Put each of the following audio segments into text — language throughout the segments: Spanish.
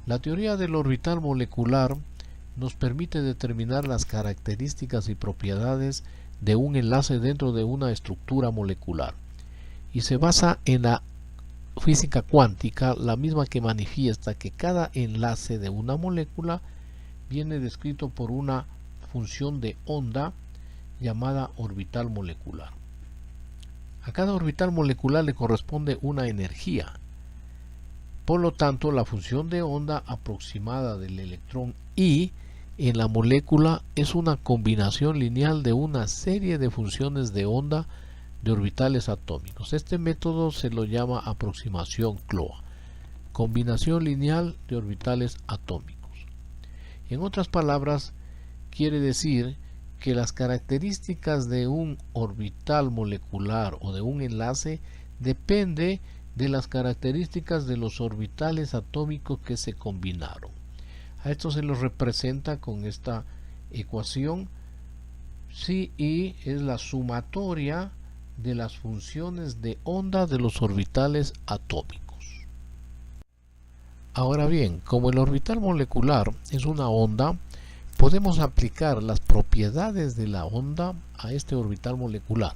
La teoría del orbital molecular nos permite determinar las características y propiedades de un enlace dentro de una estructura molecular y se basa en la física cuántica, la misma que manifiesta que cada enlace de una molécula viene descrito por una función de onda llamada orbital molecular. A cada orbital molecular le corresponde una energía. Por lo tanto, la función de onda aproximada del electrón I en la molécula es una combinación lineal de una serie de funciones de onda de orbitales atómicos. Este método se lo llama aproximación CLOA, combinación lineal de orbitales atómicos. En otras palabras, quiere decir que las características de un orbital molecular o de un enlace depende de las características de los orbitales atómicos que se combinaron. A esto se los representa con esta ecuación. Psi I es la sumatoria de las funciones de onda de los orbitales atómicos. Ahora bien, como el orbital molecular es una onda, podemos aplicar las propiedades de la onda a este orbital molecular.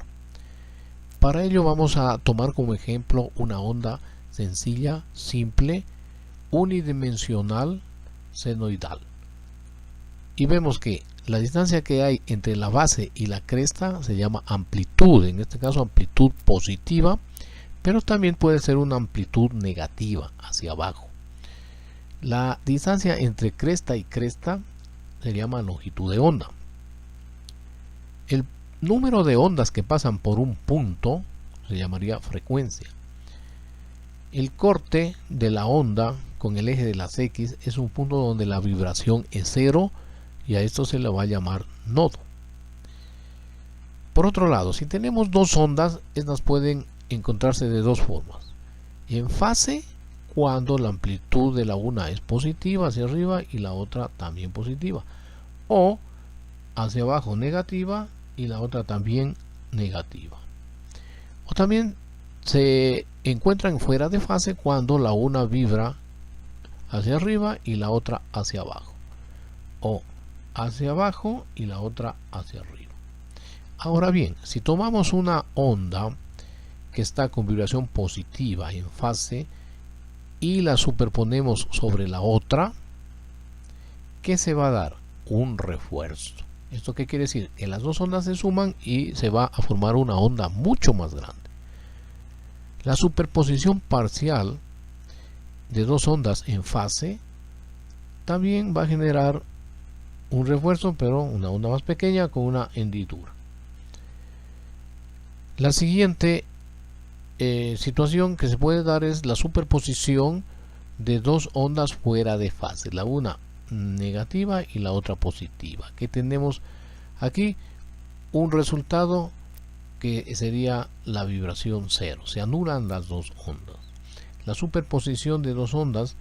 Para ello vamos a tomar como ejemplo una onda sencilla, simple, unidimensional, senoidal. Y vemos que la distancia que hay entre la base y la cresta se llama amplitud, en este caso amplitud positiva, pero también puede ser una amplitud negativa hacia abajo. La distancia entre cresta y cresta se llama longitud de onda. El número de ondas que pasan por un punto se llamaría frecuencia. El corte de la onda con el eje de las X es un punto donde la vibración es cero y a esto se le va a llamar nodo. Por otro lado, si tenemos dos ondas, estas pueden encontrarse de dos formas: en fase, cuando la amplitud de la una es positiva hacia arriba y la otra también positiva, o hacia abajo negativa y la otra también negativa. O también se encuentran fuera de fase cuando la una vibra hacia arriba y la otra hacia abajo, o hacia abajo y la otra hacia arriba. Ahora bien, si tomamos una onda que está con vibración positiva en fase y la superponemos sobre la otra, ¿qué se va a dar? Un refuerzo. ¿Esto qué quiere decir? Que las dos ondas se suman y se va a formar una onda mucho más grande. La superposición parcial de dos ondas en fase también va a generar un refuerzo, pero una onda más pequeña con una hendidura. La siguiente situación que se puede dar es la superposición de dos ondas fuera de fase, la una negativa y la otra positiva, que tenemos aquí un resultado que sería la vibración cero. Se anulan las dos ondas. La superposición de dos ondas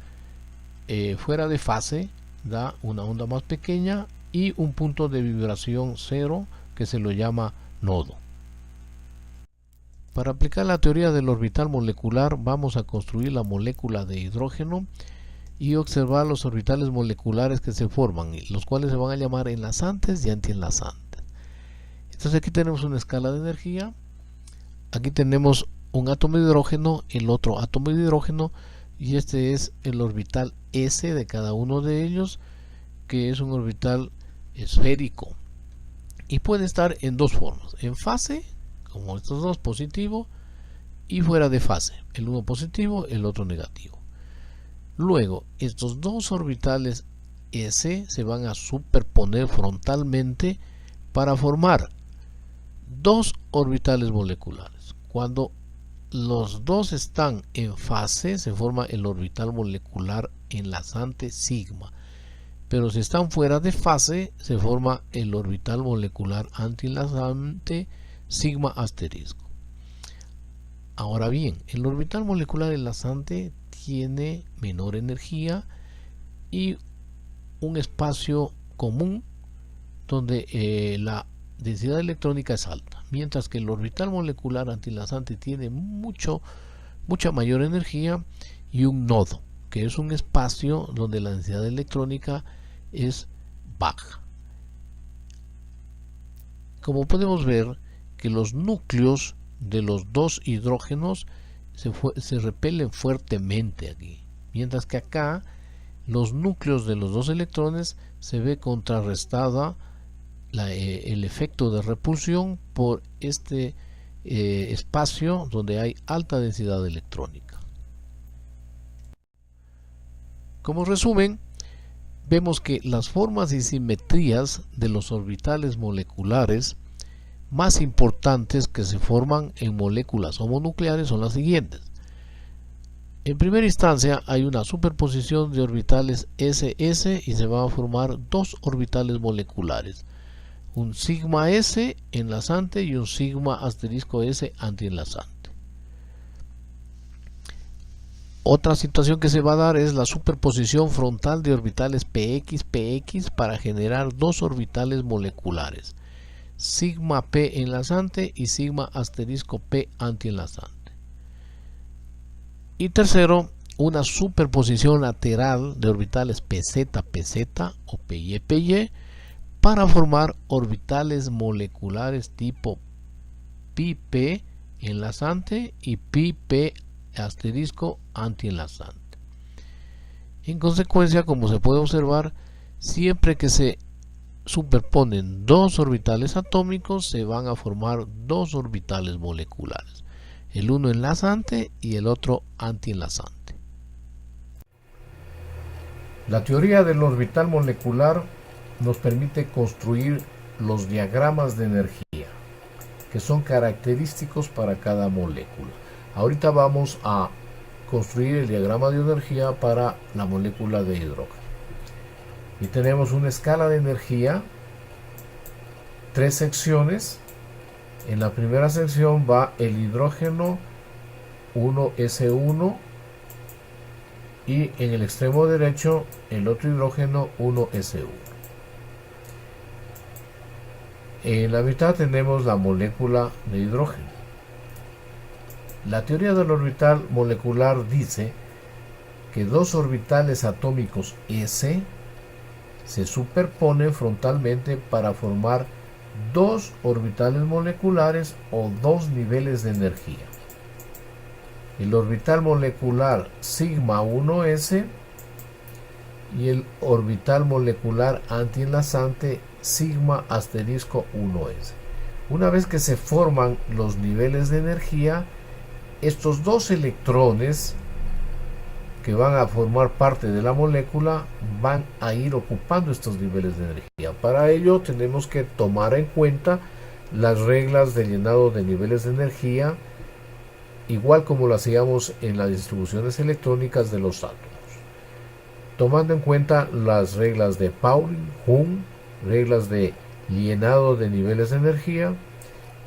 fuera de fase da una onda más pequeña y un punto de vibración cero que se lo llama nodo. Para aplicar la teoría del orbital molecular vamos a construir la molécula de hidrógeno y observar los orbitales moleculares que se forman, los cuales se van a llamar enlazantes y antienlazantes. Entonces aquí tenemos una escala de energía, aquí tenemos un átomo de hidrógeno, el otro átomo de hidrógeno, y este es el orbital S de cada uno de ellos, que es un orbital esférico y puede estar en dos formas: en fase, como estos dos, positivo, y fuera de fase, el uno positivo, el otro negativo. Luego estos dos orbitales S se van a superponer frontalmente para formar dos orbitales moleculares. Cuando los dos están en fase se forma el orbital molecular enlazante sigma, pero si están fuera de fase se forma el orbital molecular antienlazante sigma asterisco. Ahora bien, el orbital molecular enlazante tiene menor energía y un espacio común donde la densidad electrónica es alta, mientras que el orbital molecular antienlazante tiene mucha mayor energía y un nodo que es un espacio donde la densidad electrónica es baja. Como podemos ver que los núcleos de los dos hidrógenos se repelen fuertemente aquí, mientras que acá los núcleos de los dos electrones se ve contrarrestada el efecto de repulsión por este espacio donde hay alta densidad electrónica. Como resumen, vemos que las formas y simetrías de los orbitales moleculares más importantes que se forman en moléculas homonucleares son las siguientes. En primera instancia hay una superposición de orbitales SS y se van a formar dos orbitales moleculares, un sigma S enlazante y un sigma asterisco S antienlazante. Otra situación que se va a dar es la superposición frontal de orbitales PX para generar dos orbitales moleculares, sigma P enlazante y sigma asterisco P antienlazante. Y tercero, una superposición lateral de orbitales PZ o PY para formar orbitales moleculares tipo pi-P enlazante y pi-P asterisco antienlazante. En consecuencia, como se puede observar, siempre que se superponen dos orbitales atómicos se van a formar dos orbitales moleculares, el uno enlazante y el otro antienlazante. La teoría del orbital molecular nos permite construir los diagramas de energía que son característicos para cada molécula. Ahorita vamos a construir el diagrama de energía para la molécula de hidrógeno. Y tenemos una escala de energía, tres secciones. En la primera sección va el hidrógeno 1s1 y en el extremo derecho el otro hidrógeno 1s1. En la mitad tenemos la molécula de hidrógeno. La teoría del orbital molecular dice que dos orbitales atómicos S se superponen frontalmente para formar dos orbitales moleculares o dos niveles de energía. El orbital molecular sigma 1s y el orbital molecular antienlazante sigma asterisco 1s. Una vez que se forman los niveles de energía, estos dos electrones que van a formar parte de la molécula van a ir ocupando estos niveles de energía. Para ello tenemos que tomar en cuenta las reglas de llenado de niveles de energía, igual como lo hacíamos en las distribuciones electrónicas de los átomos, tomando en cuenta las reglas de Pauling, Hum, reglas de llenado de niveles de energía,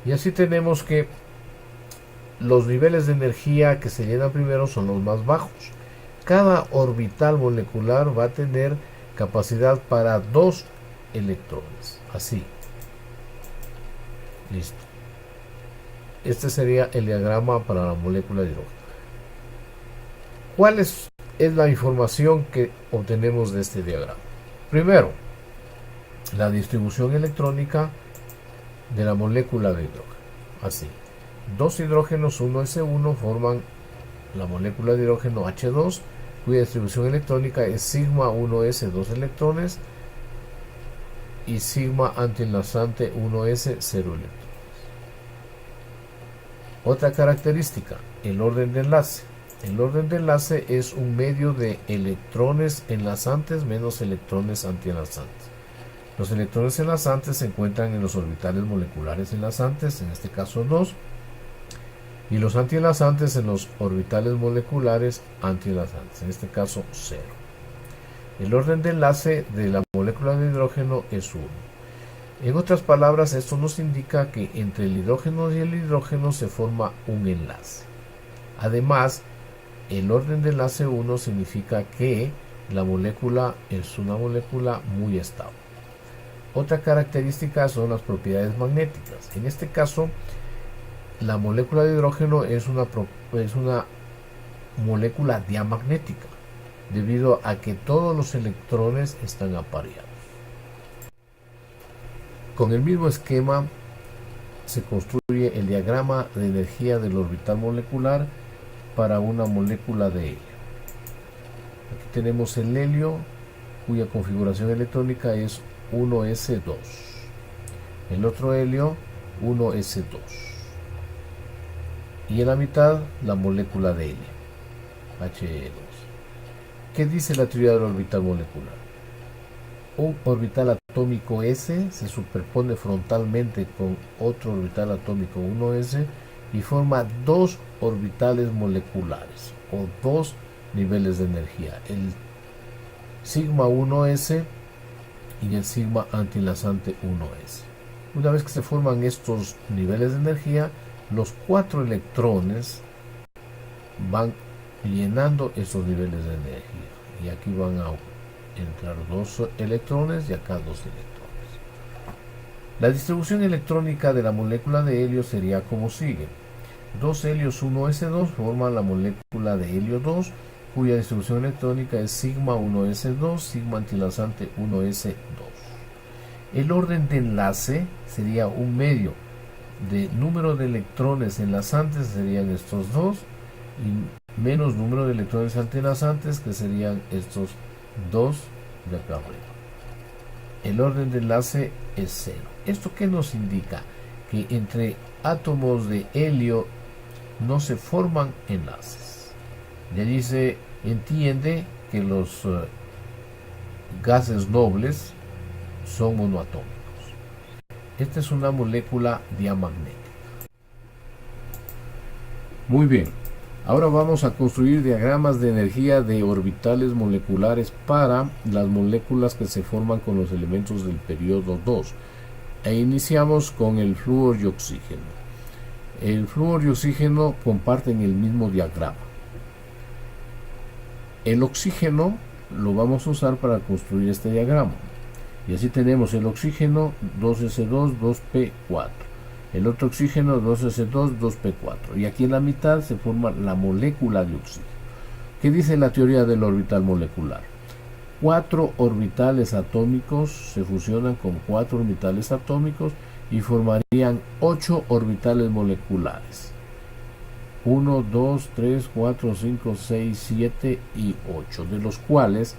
y así tenemos que los niveles de energía que se llenan primero son los más bajos. Cada orbital molecular va a tener capacidad para dos electrones, así. Listo. Este sería el diagrama para la molécula de hidrógeno. ¿Cuál es la información que obtenemos de este diagrama? Primero, la distribución electrónica de la molécula de hidrógeno. Así. Dos hidrógenos 1s1 forman la molécula de hidrógeno H2, cuya distribución electrónica es sigma 1s 2 electrones y sigma antienlazante 1s 0 electrones. Otra característica, el orden de enlace. El orden de enlace es un medio de electrones enlazantes menos electrones antienlazantes. Los electrones enlazantes se encuentran en los orbitales moleculares enlazantes, en este caso 2, y los antienlazantes en los orbitales moleculares antienlazantes, en este caso 0. El orden de enlace de la molécula de hidrógeno es 1. En otras palabras, esto nos indica que entre el hidrógeno y el hidrógeno se forma un enlace. Además, el orden de enlace 1 significa que la molécula es una molécula muy estable. Otra característica son las propiedades magnéticas. En este caso, la molécula de hidrógeno es una molécula diamagnética. debido a que todos los electrones están apareados. Con el mismo esquema se construye el diagrama de energía del orbital molecular para una molécula de helio. Aquí tenemos el helio, cuya configuración electrónica es 1s2. El otro helio, 1s2. Y en la mitad, la molécula de helio, He2. ¿Qué dice la teoría del orbital molecular? Un orbital atómico S se superpone frontalmente con otro orbital atómico 1s y forma dos orbitales moleculares o dos niveles de energía, el sigma 1s y el sigma antienlazante 1s. Una vez que se forman estos niveles de energía, los cuatro electrones van llenando esos niveles de energía, y aquí van a entrar dos electrones y acá dos electrones. La distribución electrónica de la molécula de helio sería como sigue: dos helios 1s2 forman la molécula de helio 2, cuya distribución electrónica es sigma 1s2, sigma antienlazante 1s2. El orden de enlace sería un medio de número de electrones enlazantes, serían estos dos, y menos número de electrones antienlazantes, que serían estos dos de acá arriba. El orden de enlace es 0. ¿Esto qué nos indica? Que entre átomos de helio no se forman enlaces. De allí se entiende que los gases nobles son monoatómicos. Esta es una molécula diamagnética. Muy bien. Ahora vamos a construir diagramas de energía de orbitales moleculares para las moléculas que se forman con los elementos del periodo 2. E iniciamos con el flúor y oxígeno. El flúor y oxígeno comparten el mismo diagrama. El oxígeno lo vamos a usar para construir este diagrama. Y así tenemos el oxígeno 2s2, 2p4. El otro oxígeno 2s2, 2p4. Y aquí en la mitad se forma la molécula de oxígeno. ¿Qué dice la teoría del orbital molecular? 4 orbitales atómicos se fusionan con 4 orbitales atómicos y formarían 8 orbitales moleculares. 1, 2, 3, 4, 5, 6, 7 y 8, de los cuales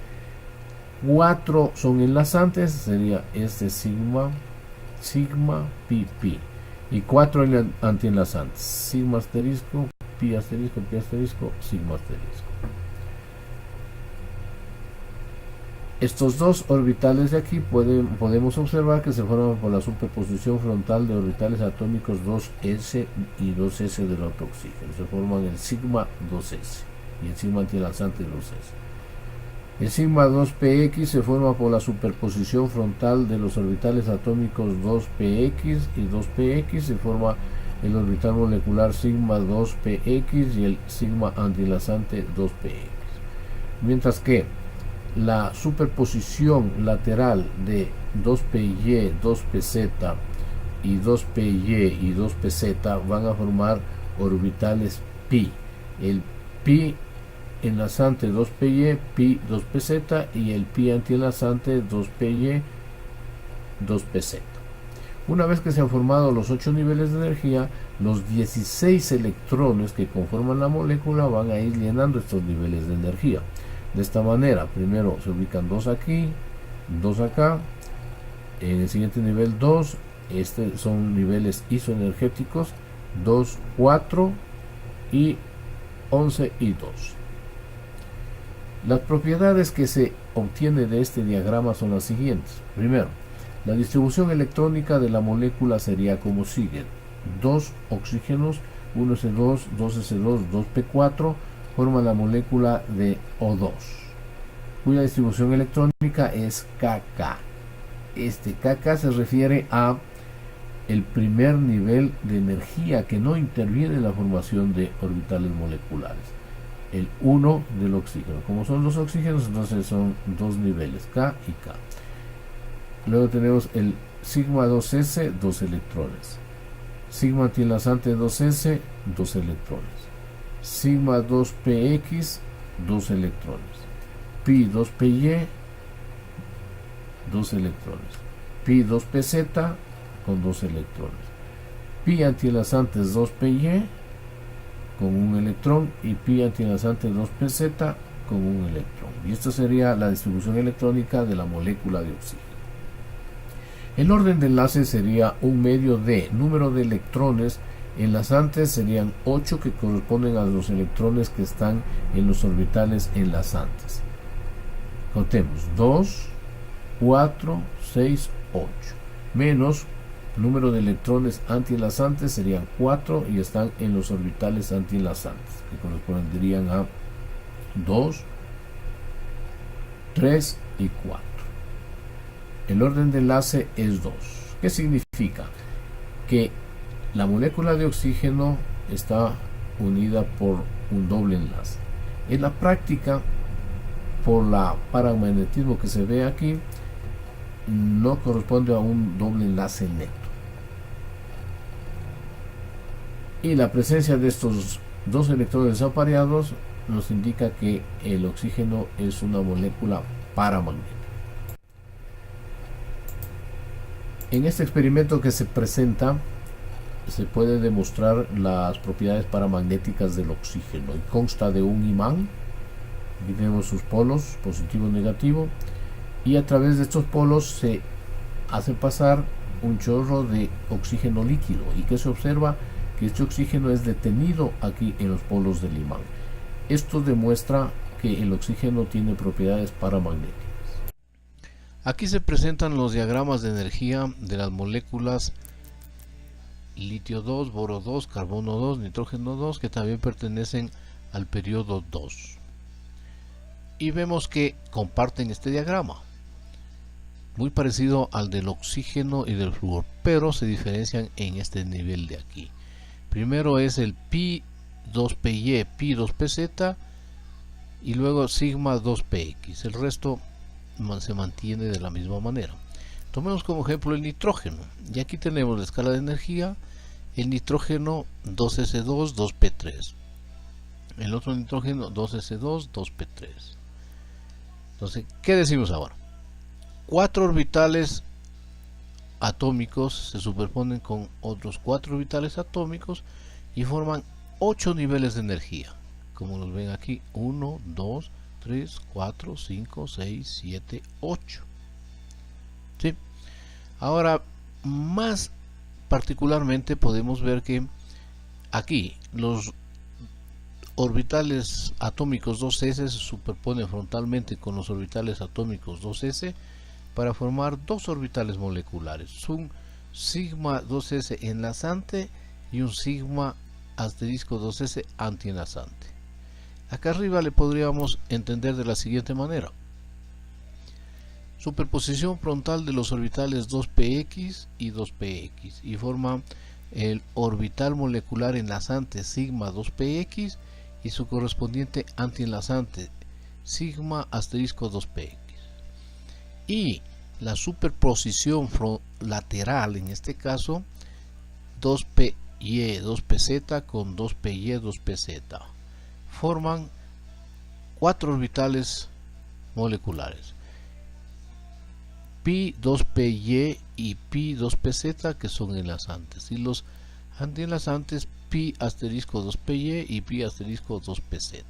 4 son enlazantes, sería este sigma, pi, pi. Y 4 antienlazantes, sigma asterisco, pi asterisco, sigma asterisco. Estos dos orbitales de aquí podemos observar que se forman por la superposición frontal de orbitales atómicos 2s y 2s del otro oxígeno. Se forman el sigma 2s y el sigma antienlazante 2s. El sigma 2px se forma por la superposición frontal de los orbitales atómicos 2px y 2px. Se forma el orbital molecular sigma 2px y el sigma antienlazante 2px. Mientras que la superposición lateral de 2py, 2pz y 2py y 2pz van a formar orbitales pi. El pi enlazante 2py, pi 2pz y el pi antienlazante 2py, 2pz. Una vez que se han formado los 8 niveles de energía, los 16 electrones que conforman la molécula van a ir llenando estos niveles de energía. De esta manera, primero se ubican 2 aquí, 2 acá, en el siguiente nivel 2, son niveles isoenergéticos, 2, 4 y 11 y 2. Las propiedades que se obtienen de este diagrama son las siguientes. Primero, la distribución electrónica de la molécula sería como sigue: 2 oxígenos, 1s2, 2s2, 2p4, forman la molécula de O2, cuya distribución electrónica es Kk. Este Kk se refiere a el primer nivel de energía que no interviene en la formación de orbitales moleculares, el 1 del oxígeno. Como son 2 oxígenos, entonces son 2 niveles, K y K. Luego tenemos el sigma 2s, 2 electrones, sigma antienlazante 2s, 2 electrones, sigma 2px, 2 electrones, pi 2py, 2 electrones, pi 2pz con 2 electrones, pi antienlazantes 2py con un electrón y pi antienlazante 2pz con un electrón. Y esta sería la distribución electrónica de la molécula de oxígeno. El orden de enlace sería un medio de número de electrones enlazantes, serían 8 que corresponden a los electrones que están en los orbitales enlazantes. Contemos 2, 4, 6, 8, menos número de electrones antienlazantes serían 4 y están en los orbitales antienlazantes, que corresponderían a 2, 3 y 4. El orden de enlace es 2. ¿Qué significa? Que la molécula de oxígeno está unida por un doble enlace. En la práctica, por la paramagnetismo que se ve aquí, no corresponde a un doble enlace neto. Y la presencia de estos dos electrones apareados nos indica que el oxígeno es una molécula paramagnética. En este experimento que se presenta, se puede demostrar las propiedades paramagnéticas del oxígeno y consta de un imán. Aquí tenemos sus polos, positivo y negativo, y a través de estos polos se hace pasar un chorro de oxígeno líquido. ¿Y que se observa? Que este oxígeno es detenido aquí en los polos del imán. Esto demuestra que el oxígeno tiene propiedades paramagnéticas. Aquí se presentan los diagramas de energía de las moléculas litio 2, boro 2, carbono 2, nitrógeno 2, que también pertenecen al periodo 2. Y vemos que comparten este diagrama, muy parecido al del oxígeno y del flúor, pero se diferencian en este nivel de aquí. Primero es el pi 2py, pi 2pz y luego sigma 2px. El resto se mantiene de la misma manera. Tomemos como ejemplo el nitrógeno, y aquí tenemos la escala de energía. El nitrógeno 2s2, 2p3, el otro nitrógeno 2s2, 2p3. Entonces, ¿qué decimos ahora? 4 orbitales atómicos se superponen con otros 4 orbitales atómicos y forman 8 niveles de energía, como los ven aquí: 1, 2, 3, 4, 5, 6, 7, 8. ¿Sí? Ahora, más particularmente podemos ver que aquí los orbitales atómicos 2s se superponen frontalmente con los orbitales atómicos 2s para formar dos orbitales moleculares, un sigma 2s enlazante y un sigma asterisco 2s antienlazante. Acá arriba le podríamos entender de la siguiente manera: superposición frontal de los orbitales 2px y 2px y forma el orbital molecular enlazante sigma 2px y su correspondiente antienlazante sigma asterisco 2px. Y la superposición lateral, en este caso 2py 2pz con 2py 2pz, forman 4 orbitales moleculares, pi 2py y pi 2pz, que son enlazantes, y los antienlazantes pi asterisco 2py y pi asterisco 2pz.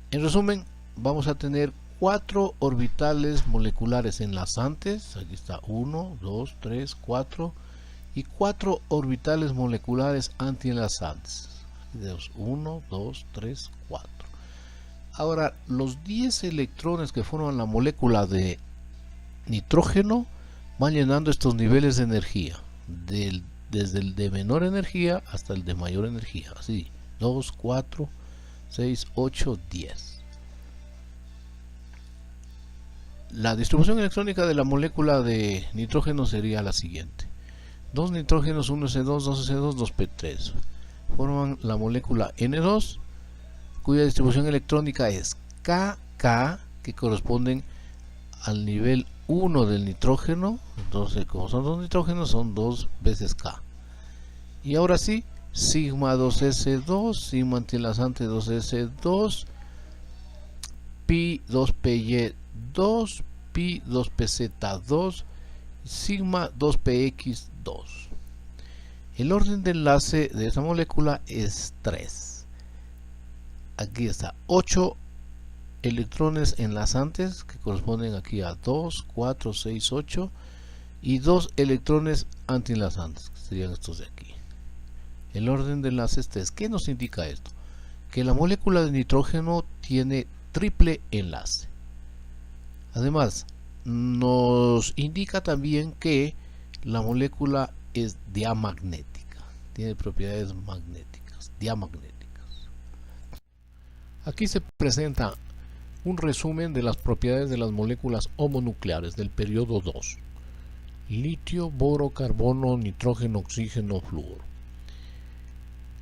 En resumen, vamos a tener 4 orbitales moleculares enlazantes, aquí está 1, 2, 3, 4, y 4 orbitales moleculares antienlazantes, 1, 2, 3, 4. Ahora, los 10 electrones que forman la molécula de nitrógeno van llenando estos niveles de energía, desde el de menor energía hasta el de mayor energía, así, 2, 4, 6, 8, 10. La distribución electrónica de la molécula de nitrógeno sería la siguiente: 2 nitrógenos, 1s2, 2s2, 2p3 forman la molécula N2, cuya distribución electrónica es KK, que corresponden al nivel 1 del nitrógeno. Entonces, como son 2 nitrógenos, son 2 veces K. Y ahora sí, sigma 2s2, sigma antienlazante 2s2, pi 2py 2, pi 2pz 2, sigma 2px 2. El orden de enlace de esta molécula es 3. Aquí está 8 electrones enlazantes que corresponden aquí a 2, 4, 6, 8 y 2 electrones antienlazantes que serían estos de aquí. El orden de enlace es 3. ¿Qué nos indica esto? Que la molécula de nitrógeno tiene triple enlace. Además, nos indica también que la molécula es diamagnética, tiene propiedades magnéticas, diamagnéticas. Aquí se presenta un resumen de las propiedades de las moléculas homonucleares del periodo 2: litio, boro, carbono, nitrógeno, oxígeno, flúor.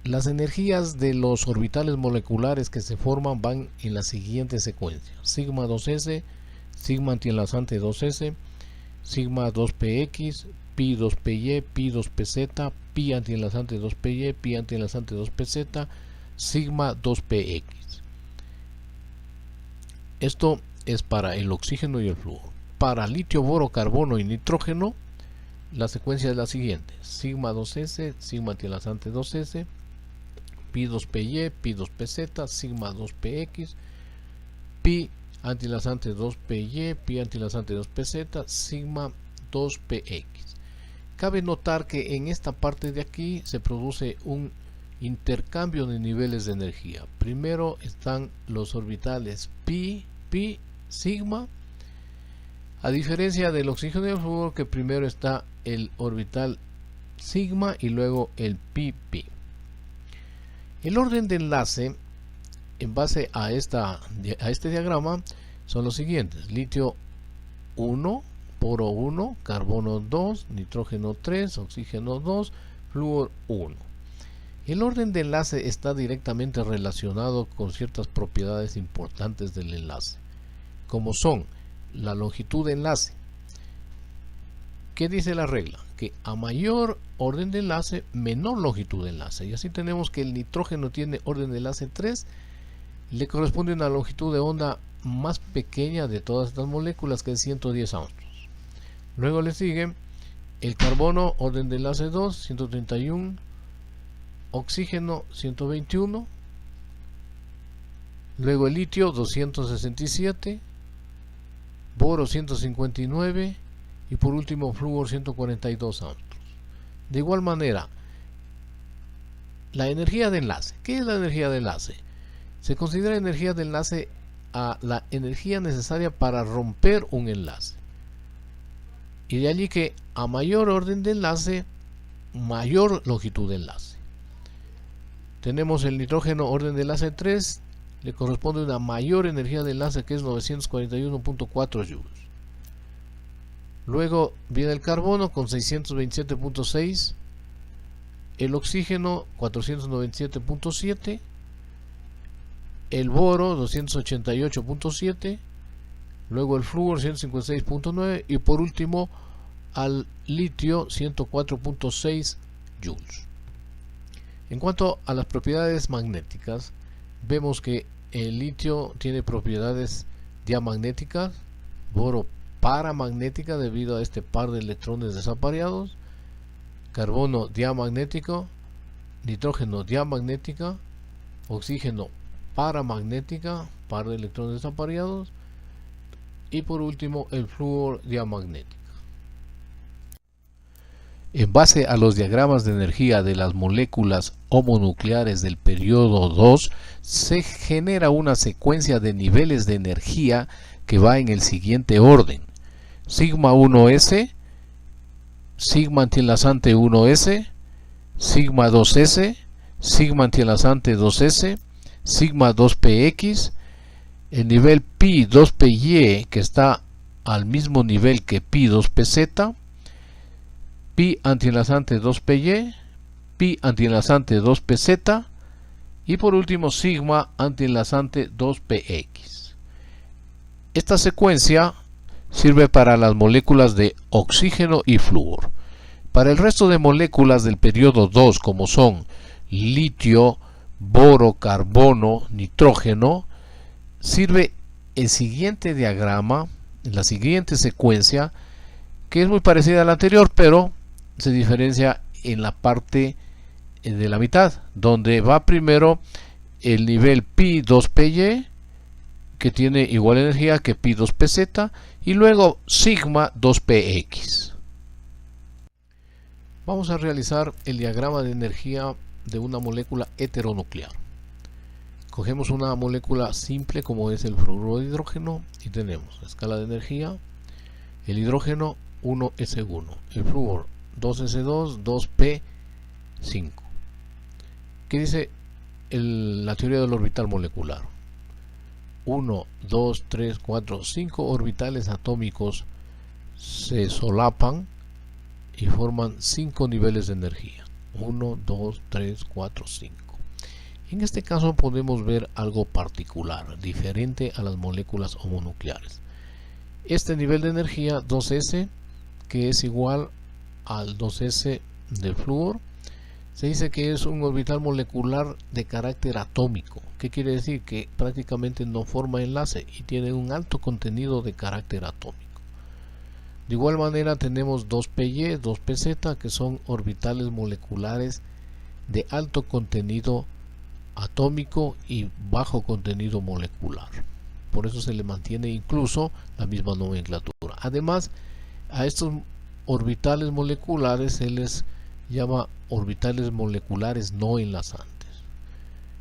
Las energías de los orbitales moleculares que se forman van en la siguiente secuencia: sigma 2s, sigma antienlazante 2s, sigma 2px, pi 2py, pi 2pz, pi antienlazante 2py, pi antienlazante 2pz, sigma 2px. Esto es para el oxígeno y el flúor. Para litio, boro, carbono y nitrógeno, la secuencia es la siguiente: sigma 2s, sigma antienlazante 2s, pi 2py, pi 2pz, sigma 2px, pi antienlazante 2py, pi antienlazante 2pz, sigma 2px. Cabe notar que en esta parte de aquí se produce un intercambio de niveles de energía. Primero están los orbitales pi, pi, sigma, a diferencia del oxígeno y el flúor, que primero está el orbital sigma y luego el pi, pi. El orden de enlace en base a este diagrama son los siguientes: litio 1, boro 1, carbono 2, nitrógeno 3, oxígeno 2, flúor 1. El orden de enlace está directamente relacionado con ciertas propiedades importantes del enlace, como son la longitud de enlace. ¿Qué dice la regla? Que a mayor orden de enlace, menor longitud de enlace. Y así tenemos que el nitrógeno tiene orden de enlace 3, le corresponde una longitud de onda más pequeña de todas estas moléculas, que es 110 angstroms. Luego le sigue el carbono, orden de enlace 2, 131, oxígeno 121, luego el litio 267, boro 159 y por último flúor 142 angstroms. De igual manera, la energía de enlace. ¿Qué es la energía de enlace? Se considera energía de enlace a la energía necesaria para romper un enlace. Y de allí que a mayor orden de enlace, mayor longitud de enlace. Tenemos el nitrógeno, orden de enlace 3, le corresponde una mayor energía de enlace, que es 941.4 joules. Luego viene el carbono con 627.6, el oxígeno 497.7, el boro 288.7, luego el flúor 156.9 y por último al litio 104.6 joules. En cuanto a las propiedades magnéticas, vemos que el litio tiene propiedades diamagnéticas, boro paramagnética debido a este par de electrones desapareados, carbono diamagnético, nitrógeno diamagnética, oxígeno paramagnética, par de electrones desapareados, y por último el flúor diamagnético. En base a los diagramas de energía de las moléculas homonucleares del periodo 2, se genera una secuencia de niveles de energía que va en el siguiente orden: sigma 1s, sigma antienlazante 1s, sigma 2s, sigma antienlazante 2s, sigma 2px, el nivel pi 2py, que está al mismo nivel que pi 2pz, pi antienlazante 2py, pi antienlazante 2pz y por último sigma antienlazante 2px. Esta secuencia sirve para las moléculas de oxígeno y flúor. Para el resto de moléculas del periodo 2, como son litio, boro, carbono, nitrógeno, sirve el siguiente diagrama, la siguiente secuencia, que es muy parecida a la anterior, pero se diferencia en la parte de la mitad, donde va primero el nivel pi2py, que tiene igual energía que pi2pz, y luego sigma 2px. Vamos a realizar el diagrama de energía de una molécula heteronuclear. Cogemos una molécula simple como es el fluoruro de hidrógeno y tenemos la escala de energía, el hidrógeno 1s1, el flúor 2s2, 2p5. ¿Qué dice la teoría del orbital molecular? 1, 2, 3, 4, 5 orbitales atómicos se solapan y forman 5 niveles de energía. 1, 2, 3, 4, 5. En este caso podemos ver algo particular, diferente a las moléculas homonucleares. Este nivel de energía 2s, que es igual al 2s del flúor, se dice que es un orbital molecular de carácter atómico. ¿Qué quiere decir? Que prácticamente no forma enlace y tiene un alto contenido de carácter atómico. De igual manera tenemos 2py, 2pz, que son orbitales moleculares de alto contenido atómico y bajo contenido molecular. Por eso se le mantiene incluso la misma nomenclatura. Además, a estos orbitales moleculares se les llama orbitales moleculares no enlazantes.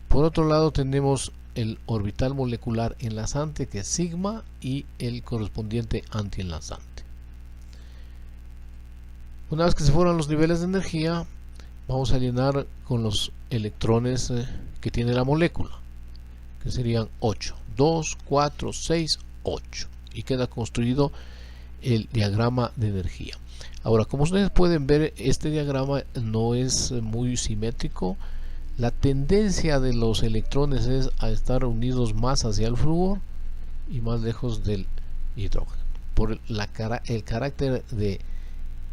Por otro lado tenemos el orbital molecular enlazante, que es sigma, y el correspondiente antienlazante. Una vez que se forman los niveles de energía, vamos a llenar con los electrones que tiene la molécula, que serían 8, 2, 4, 6, 8, y queda construido el diagrama de energía. Ahora, como ustedes pueden ver, este diagrama no es muy simétrico. La tendencia de los electrones es a estar unidos más hacia el flúor y más lejos del hidrógeno, por el carácter de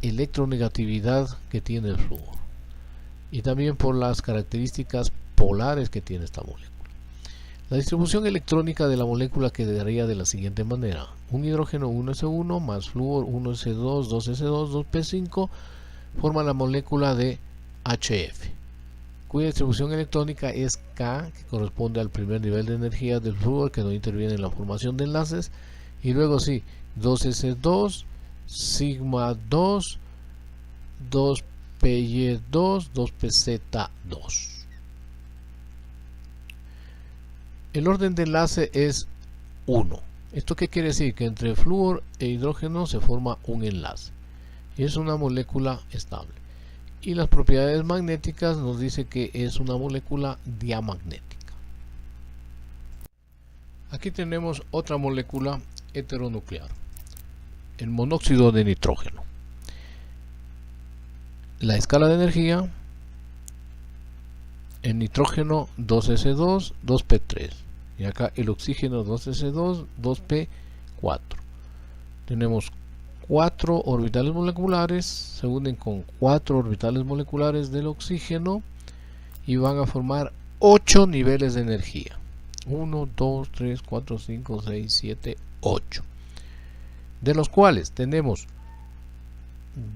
electronegatividad que tiene el flúor y también por las características polares que tiene esta molécula. La distribución electrónica de la molécula quedaría de la siguiente manera: un hidrógeno 1s1 más flúor 1s2, 2s2, 2p5 forma la molécula de HF, cuya distribución electrónica es K, que corresponde al primer nivel de energía del flúor, que no interviene en la formación de enlaces, y luego sí, 2s2, sigma 2, 2py2, 2pz2. El orden de enlace es 1. ¿Esto qué quiere decir? Que entre flúor e hidrógeno se forma un enlace. Es una molécula estable. Y las propiedades magnéticas nos dice que es una molécula diamagnética. Aquí tenemos otra molécula heteronuclear, el monóxido de nitrógeno. La escala de energía: el nitrógeno 2s2, 2p3, y acá el oxígeno 2s2, 2p4. Tenemos 4 orbitales moleculares, se unen con 4 orbitales moleculares del oxígeno y van a formar 8 niveles de energía. 1, 2, 3, 4, 5, 6, 7, 8. De los cuales tenemos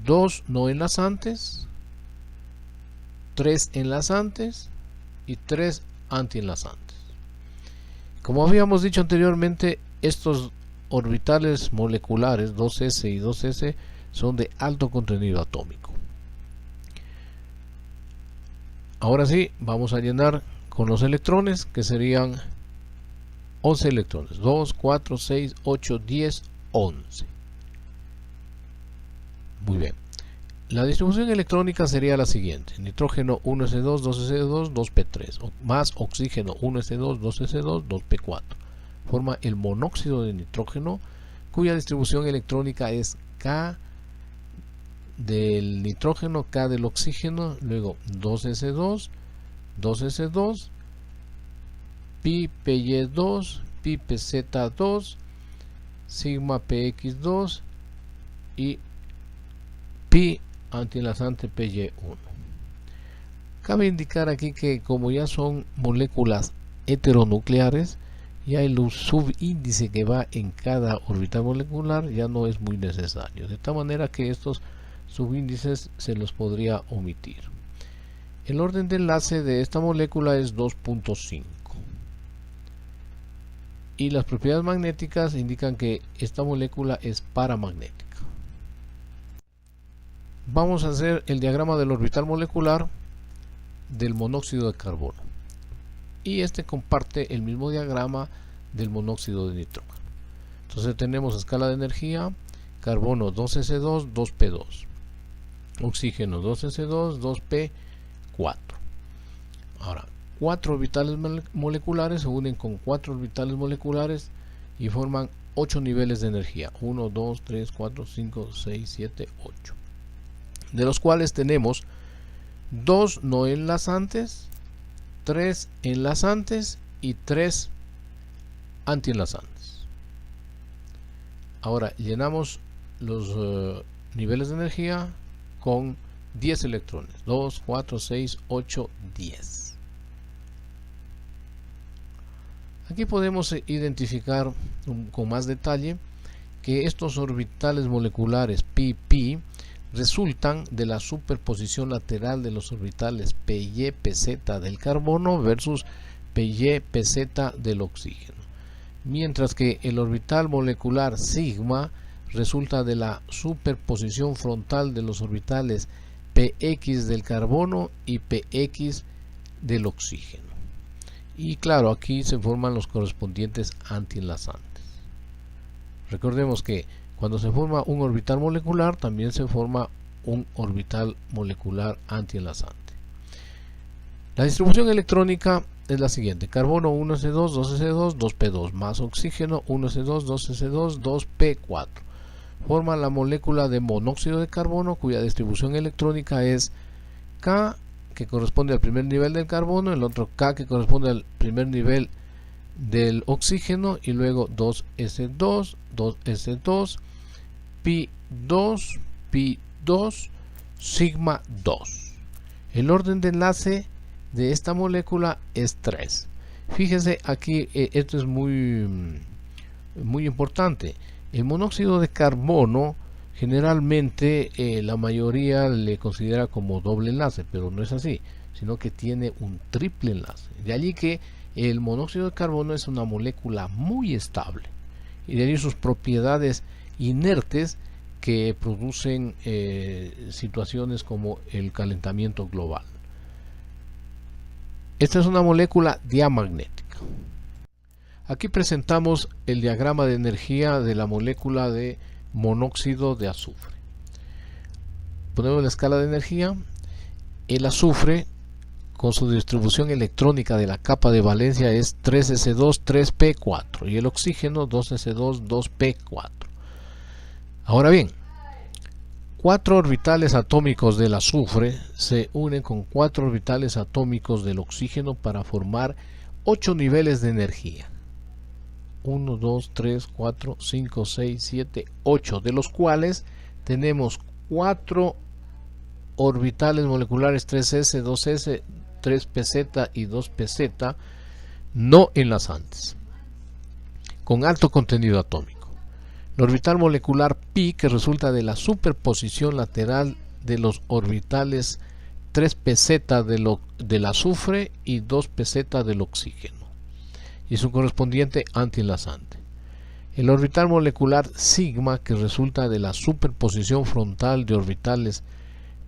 2 no enlazantes, 3 enlazantes y 3 antienlazantes. Como habíamos dicho anteriormente, estos orbitales moleculares 2s y 2s son de alto contenido atómico. Ahora sí, vamos a llenar con los electrones, que serían 11 electrones: 2, 4, 6, 8, 10, 11. Muy bien. La distribución electrónica sería la siguiente: nitrógeno 1s2, 2s2, 2p3, más oxígeno 1s2, 2s2, 2p4. Forma el monóxido de nitrógeno, cuya distribución electrónica es K del nitrógeno, K del oxígeno, luego 2s2, 2s2, pi py2, pi pz2, sigma px2 y pi antienlazante py1. Cabe indicar aquí que como ya son moléculas heteronucleares, Ya el subíndice que va en cada orbital molecular ya no es muy necesario, de tal manera que estos subíndices se los podría omitir. El orden de enlace de esta molécula es 2.5 y las propiedades magnéticas indican que esta molécula es paramagnética. Vamos a hacer el diagrama del orbital molecular del monóxido de carbono, y este comparte el mismo diagrama del monóxido de nitrógeno. Entonces tenemos escala de energía: carbono 2s2, 2p2, oxígeno 2s2, 2p4. Ahora, 4 orbitales moleculares se unen con 4 orbitales moleculares y forman 8 niveles de energía: 1, 2, 3, 4, 5, 6, 7, 8, de los cuales tenemos 2 no enlazantes, 3 enlazantes y 3 antienlazantes. Ahora llenamos los niveles de energía con 10 electrones: 2, 4, 6, 8, 10. Aquí podemos identificar con más detalle que estos orbitales moleculares pi-pi resultan de la superposición lateral de los orbitales py-pz del carbono versus py-pz del oxígeno, mientras que el orbital molecular sigma resulta de la superposición frontal de los orbitales px del carbono y px del oxígeno. Y claro, aquí se forman los correspondientes antienlazantes. Recordemos que cuando se forma un orbital molecular, también se forma un orbital molecular antienlazante. La distribución electrónica es la siguiente: carbono 1s2, 2s2, 2p2, más oxígeno 1s2, 2s2, 2p4. Forma la molécula de monóxido de carbono, cuya distribución electrónica es K, que corresponde al primer nivel del carbono, el otro K, que corresponde al primer nivel del oxígeno, y luego 2s2, 2s2, pi2, pi2, sigma 2. El orden de enlace de esta molécula es 3. Fíjense aquí, esto es muy importante. El monóxido de carbono generalmente la mayoría le considera como doble enlace, pero no es así, sino que tiene un triple enlace. De allí que el monóxido de carbono es una molécula muy estable, y de allí sus propiedades inertes que producen situaciones como el calentamiento global. Esta es una molécula diamagnética. Aquí presentamos el diagrama de energía de la molécula de monóxido de azufre. Ponemos la escala de energía. El azufre, con su distribución electrónica de la capa de valencia, es 3s2, 3p4, y el oxígeno 2s2, 2p4. Ahora bien, 4 orbitales atómicos del azufre se unen con 4 orbitales atómicos del oxígeno para formar 8 niveles de energía: 1, 2, 3, 4, 5, 6, 7, 8, de los cuales tenemos 4 orbitales moleculares 3s, 2s, 3pz y 2pz no enlazantes, con alto contenido atómico. El orbital molecular pi, que resulta de la superposición lateral de los orbitales 3pz del azufre y 2pz del oxígeno, y su correspondiente antienlazante. El orbital molecular sigma, que resulta de la superposición frontal de orbitales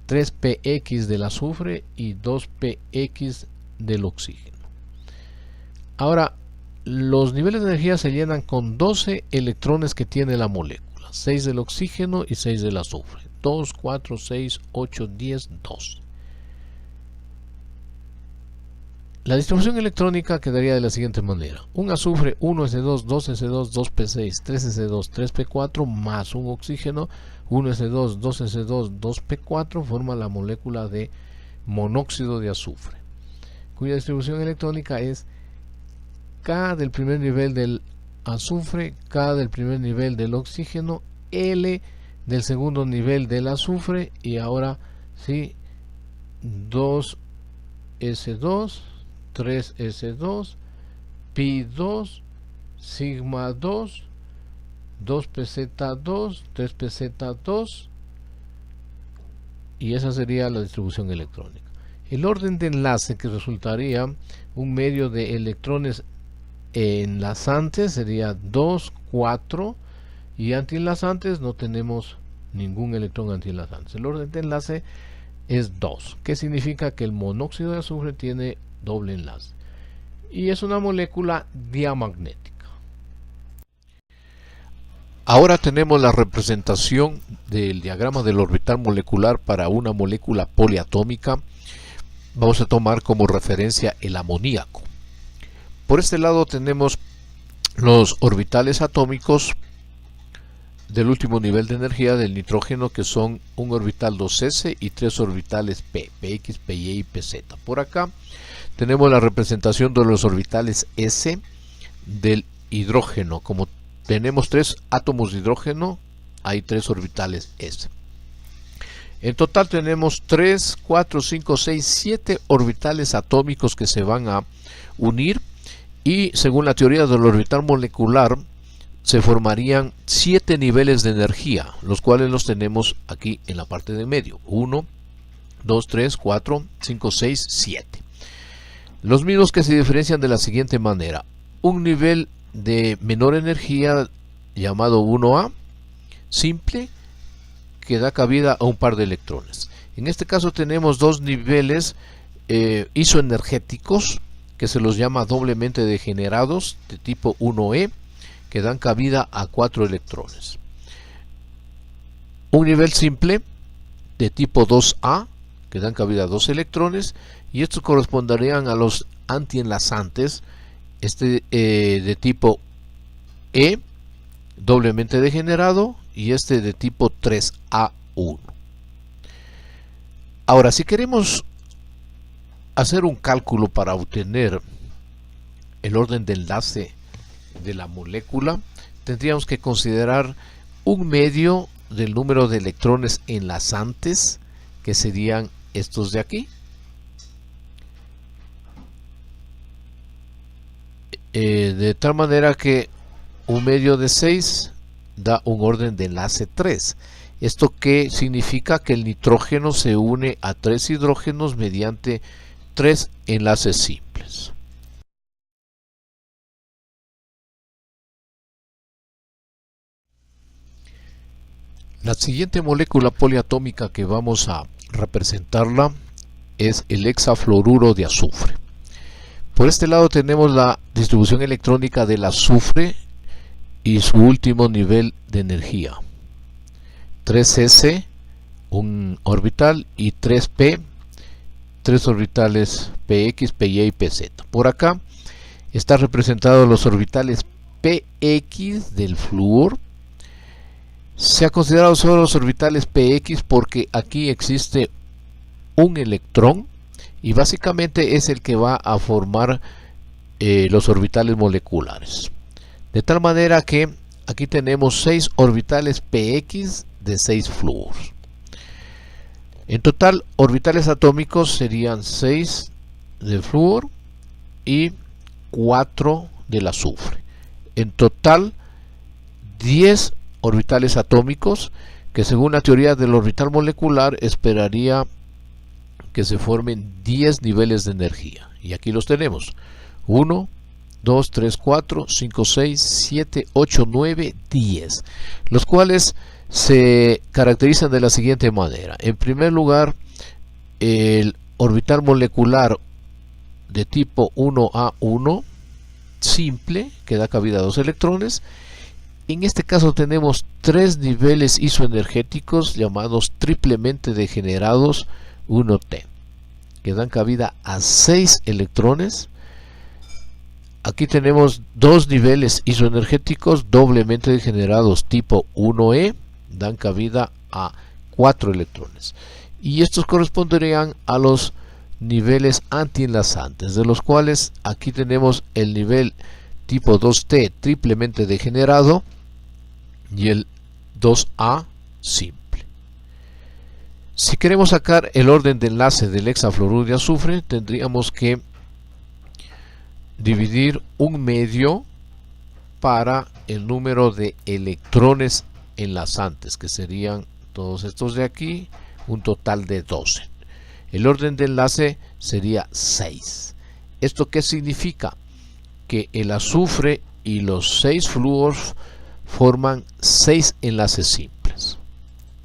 3px del azufre y 2px del oxígeno. Ahora, los niveles de energía se llenan con 12 electrones que tiene la molécula: 6 del oxígeno y 6 del azufre. 2, 4, 6, 8, 10, 12. La distribución electrónica quedaría de la siguiente manera: un azufre 1s2, 2s2, 2p6, 3s2, 3p4, más un oxígeno 1s2, 2s2, 2p4 forma la molécula de monóxido de azufre, cuya distribución electrónica es K del primer nivel del azufre, K del primer nivel del oxígeno, L del segundo nivel del azufre, y ahora sí, 2s2, 3s2, pi2, sigma 2, 2pz2, 3pz2, y esa sería la distribución electrónica. El orden de enlace que resultaría un medio de electrones enlazantes sería 2, 4, y antienlazantes no tenemos ningún electrón antienlazante. El orden de enlace es 2, que significa que el monóxido de azufre tiene doble enlace y es una molécula diamagnética. Ahora tenemos la representación del diagrama del orbital molecular para una molécula poliatómica. Vamos a tomar como referencia el amoníaco. Por este lado tenemos los orbitales atómicos del último nivel de energía del nitrógeno, que son un orbital 2s y 3 orbitales p, px, py y pz. Por acá tenemos la representación de los orbitales s del hidrógeno. Como tenemos 3 átomos de hidrógeno, hay 3 orbitales s. En total tenemos 3, 4, 5, 6, 7 orbitales atómicos que se van a unir, y según la teoría del orbital molecular se formarían 7 niveles de energía, los cuales los tenemos aquí en la parte de medio. 1, 2, 3, 4, 5, 6, 7. Los mismos que se diferencian de la siguiente manera: un nivel de menor energía llamado 1A, simple, que da cabida a un par de electrones. En este caso tenemos dos niveles isoenergéticos, que se los llama doblemente degenerados, de tipo 1E, que dan cabida a 4 electrones. Un nivel simple de tipo 2A, que dan cabida a 2 electrones, y estos corresponderían a los antienlazantes, de tipo E, doblemente degenerado, y este de tipo 3A1. Ahora, si queremos hacer un cálculo para obtener el orden de enlace de la molécula, tendríamos que considerar un medio del número de electrones enlazantes, que serían estos de aquí. De tal manera que un medio de 6 da un orden de enlace 3. Esto que significa que el nitrógeno se une a 3 hidrógenos mediante 3 enlaces simples. La siguiente molécula poliatómica que vamos a representarla es el hexafluoruro de azufre. Por este lado tenemos la distribución electrónica del azufre y su último nivel de energía. 3s, un orbital, y 3p, 3 orbitales px, py y pz. Por acá están representados los orbitales px del flúor. Se ha considerado solo los orbitales px porque aquí existe un electrón y básicamente es el que va a formar los orbitales moleculares. De tal manera que aquí tenemos 6 orbitales px de 6 flúoros. En total, orbitales atómicos serían 6 del flúor y 4 del azufre. En total, 10 orbitales atómicos, que según la teoría del orbital molecular esperaría que se formen 10 niveles de energía. Y aquí los tenemos: 1, 2, 3, 4, 5, 6, 7, 8, 9, 10, los cuales se caracterizan de la siguiente manera. En primer lugar, el orbital molecular de tipo 1A1 simple, que da cabida a 2 electrones. En este caso tenemos 3 niveles isoenergéticos llamados triplemente degenerados 1T, que dan cabida a 6 electrones. Aquí tenemos 2 niveles isoenergéticos doblemente degenerados tipo 1E, dan cabida a 4 electrones. Y estos corresponderían a los niveles antienlazantes, de los cuales aquí tenemos el nivel tipo 2T triplemente degenerado y el 2A simple. Si queremos sacar el orden de enlace del hexafluoruro de azufre, tendríamos que dividir un medio para el número de electrones enlazantes, que serían todos estos de aquí, un total de 12. El orden de enlace sería 6. ¿Esto qué significa? Que el azufre y los 6 flúors forman 6 enlaces SIM.